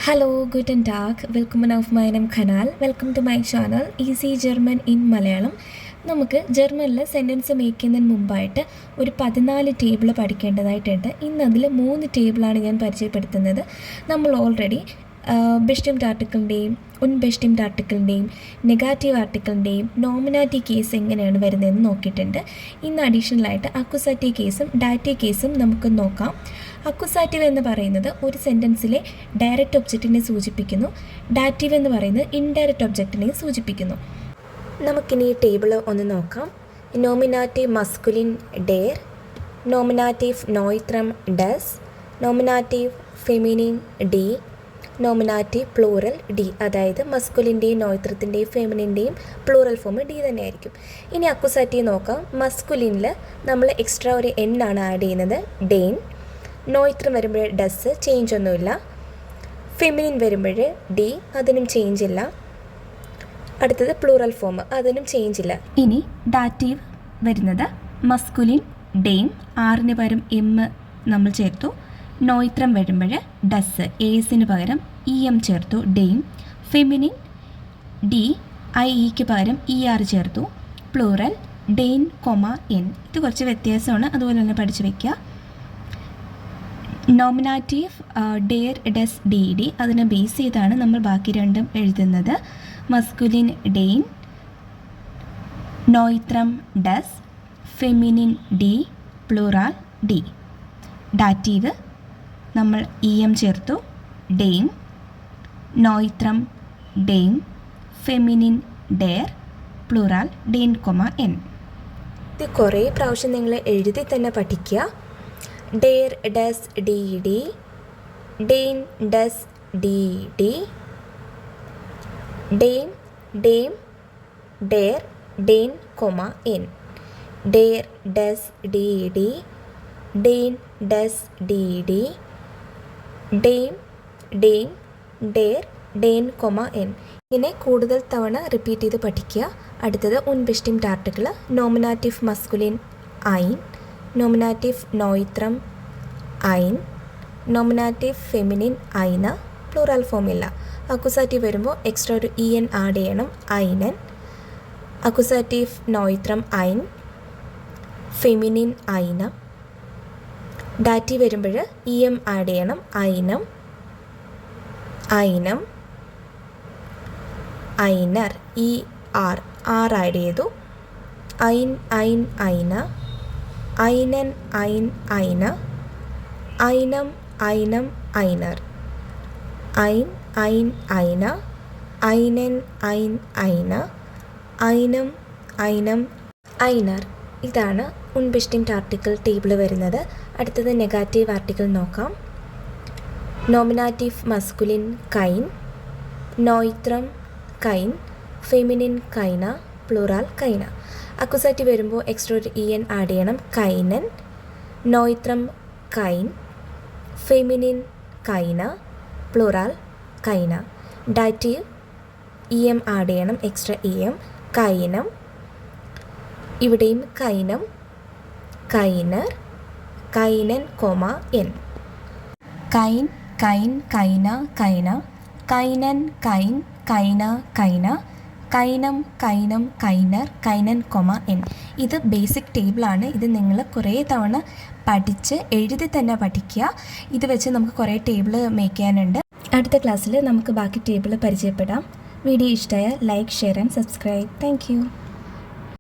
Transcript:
Hello, guten Tag. Welcome auf meinem Kanal. Welcome to my channel Easy German in Malayalam. നമുക്ക് ജർമ്മനിൽ sentence make ചെയ്യുന്നതിന് മുമ്പായിട്ട് ഒരു 14 table പഠിക്കേണ്ടതായിട്ടുണ്ട്. ഇന്ന് അതിൽ 3 ടേബിളാണ് ഞാൻ പരിചയപ്പെടുത്തുന്നത്. നമ്മൾ ഓൾറെഡി ബെസ്റ്റിംഡ് ആർട്ടിക്കിളിൻ്റെയും ബെസ്റ്റിംഡ് ആർട്ടിക്കിളിൻ്റെയും നെഗാറ്റീവ് ആർട്ടിക്കിളിൻ്റെയും നോമിനാറ്റീവ് കേസ് എങ്ങനെയാണ് വരുന്നതെന്ന് നോക്കിയിട്ടുണ്ട്. ഇന്ന് അഡീഷണലായിട്ട് അക്വസാറ്റീവ് കേസും ഡാറ്റീവ് കേസും നമുക്ക് നോക്കാം. അക്വസാറ്റീവ് എന്ന് പറയുന്നത് ഒരു സെൻറ്റൻസിലെ ഡയറക്റ്റ് ഒബ്ജക്റ്റിനെ സൂചിപ്പിക്കുന്നു. ഡാറ്റീവ് എന്ന് പറയുന്നത് ഇൻഡയറക്റ്റ് ഒബ്ജക്റ്റിനെ സൂചിപ്പിക്കുന്നു. നമുക്കിനി ഈ ടേബിൾ ഒന്ന് നോക്കാം. നോമിനാറ്റീവ് മസ്കുലിൻ ഡെയർ, നോമിനാറ്റീവ് നോയിത്രം ഡസ്, നോമിനാറ്റീവ് ഫെമിനിൻ ഡി, നോമിനാറ്റീവ് പ്ലൂറൽ ഡി. അതായത് മസ്കുലിൻ്റെയും നോയിത്രത്തിൻ്റെയും ഫെമിനിൻ്റെയും പ്ലൂറൽ ഫോം ഡി തന്നെയായിരിക്കും. ഇനി അക്വസാറ്റീവ് നോക്കാം. മസ്കുലിനിൽ നമ്മൾ എക്സ്ട്രാ ഒരു എൻ ആണ് ആഡ് ചെയ്യുന്നത്, ഡെയിൻ. നോയിത്രം വരുമ്പോൾ ഡസ്, ചേഞ്ച് ഒന്നുമില്ല. ഫെമിനിൻ വരുമ്പോൾ ഡി, അതിനും ചേഞ്ച് ഇല്ല. അടുത്തത് പ്ലൂറൽ ഫോം, അതിനും ചേഞ്ച് ഇല്ല. ഇനി ഡാറ്റീവ് വരുന്നത് മസ്കുലിൻ ഡെയിം, ആറിന് പകരം എം നമ്മൾ ചേർത്തു. നോയിത്രം വരുമ്പോൾ ഡസ്, എസിന് പകരം ഇ എം ചേർത്തു, ഡെയിം. ഫെമിനിൻ ഡി, ഐ ഇക്ക് പകരം ഇ ആർ ചേർത്തു. പ്ലൂറൽ ഡെയിൻ, എൻ. ഇത് കുറച്ച് വ്യത്യാസമാണ്, അതുപോലെ തന്നെ പഠിച്ചു വയ്ക്കുക. നോമിനാറ്റീവ് ഡെയർ ഡസ് ഡി ഡി, അതിനെ ബേസ് ചെയ്താണ് നമ്മൾ ബാക്കി രണ്ടും എഴുതുന്നത്. മസ്കുലിൻ ഡെയിൻ, നോയിത്രം ഡസ്, ഫെമിനിൻ ഡി, പ്ലൂറൽ ഡി. ഡാറ്റീവ് നമ്മൾ ഇ എം ചേർത്തു, ഡെയിം. നോയിത്രം ഡെയിം, ഫെമിനിൻ ഡെയർ, പ്ലൂറൽ ഡെയിൻ, എൻ. ഇത് കുറേ പ്രാവശ്യം നിങ്ങൾ എഴുതി തന്നെ പഠിക്കുക. ഡെയർ ഡസ് ഡി ഡി, ഡെയിൻ ഡസ് ഡി ഡി, ഡെയിം ഡെയിം ഡെയർ ഡെയിൻ, എൻ. ഡെയർ ഡസ് ഡി ഡി, ഡെയിൻ ഡസ് ഡി ഡി, ഡെയിം ഡെയിം ഡെയർ ഡെയിൻ, എൻ. ഇങ്ങനെ കൂടുതൽ തവണ റിപ്പീറ്റ് ചെയ്ത് പഠിക്കുക. അടുത്തത് ബെസ്റ്റിംഡ് ആർട്ടിക്കിൾ. നോമിനാറ്റീവ് മസ്കുലിൻ ഐൻ, നോമിനാറ്റീവ് നോയിത്രം ഐൻ, നോമിനാറ്റീവ് ഫെമിനിൻ ഐന, പ്ലൂറൽ ഫോം ഇല്ല. അക്വസാറ്റീവ് വരുമ്പോൾ എക്സ്ട്രാ ഒരു ഇ എൻ ആഡ് ചെയ്യണം, ഐനൻ. അക്വസാറ്റീവ് നോയിത്രം ഐൻ, ഫെമിനിൻ ഐന. ഡാറ്റീവ് വരുമ്പോൾ ഇ എം ആഡ് ചെയ്യണം, ഐനം, ഐനം, ഐനർ, ഇ ആർ, ആർ ആഡ് ചെയ്തു. ഐൻ ഐൻ ഐന, ഐനൻ ഐൻ ഐന, ഐനം ഐനം ഐനർ, ഐൻ ഐൻ ഐന, ഐനൻ ഐൻ ഐന, ഐനം ഐനം ഐനർ. ഇതാണ് ബെസ്റ്റിംഡ് ആർട്ടിക്കിൾ ടേബിൾ വരുന്നത്. അടുത്തത് നെഗാറ്റീവ് ആർട്ടിക്കിൾ നോക്കാം. നോമിനാറ്റീവ് മസ്കുലിൻ കൈൻ, നോയിത്രം കൈൻ, ഫെമിനിൻ കൈന, പ്ലൂറൽ കൈന. അക്വസാറ്റീവ് വരുമ്പോൾ എക്സ്ട്രാ ഒരു ഇ എൻ ആഡ് ചെയ്യണം, കൈനൻ. നോയിത്രം കൈൻ, ഫെമിനിൻ കൈന, പ്ലൂറൽ കൈന. ഡാറ്റീവ് ഇ എം ആഡ് ചെയ്യണം, എക്സ്ട്രാ ഇ എം, കൈനം. ഇവിടെയും കൈനം, കൈനർ, കൈനൻ, എൻ. കൈൻ കൈൻ കൈന കൈന, കൈനൻ കൈൻ കൈന കൈന, കൈനം കൈനം കൈനർ, കൈനൻ, എൻ. ഇത് ബേസിക് ടേബിളാണ്. ഇത് നിങ്ങൾ കുറേ തവണ പഠിച്ച് എഴുതി തന്നെ പഠിക്കുക. ഇത് വെച്ച് നമുക്ക് കുറേ ടേബിൾ മേക്ക് ചെയ്യാനുണ്ട്. അടുത്ത ക്ലാസ്സിൽ നമുക്ക് ബാക്കി ടേബിൾ പരിചയപ്പെടാം. വീഡിയോ ഇഷ്ടമായ like, share and subscribe. Thank you.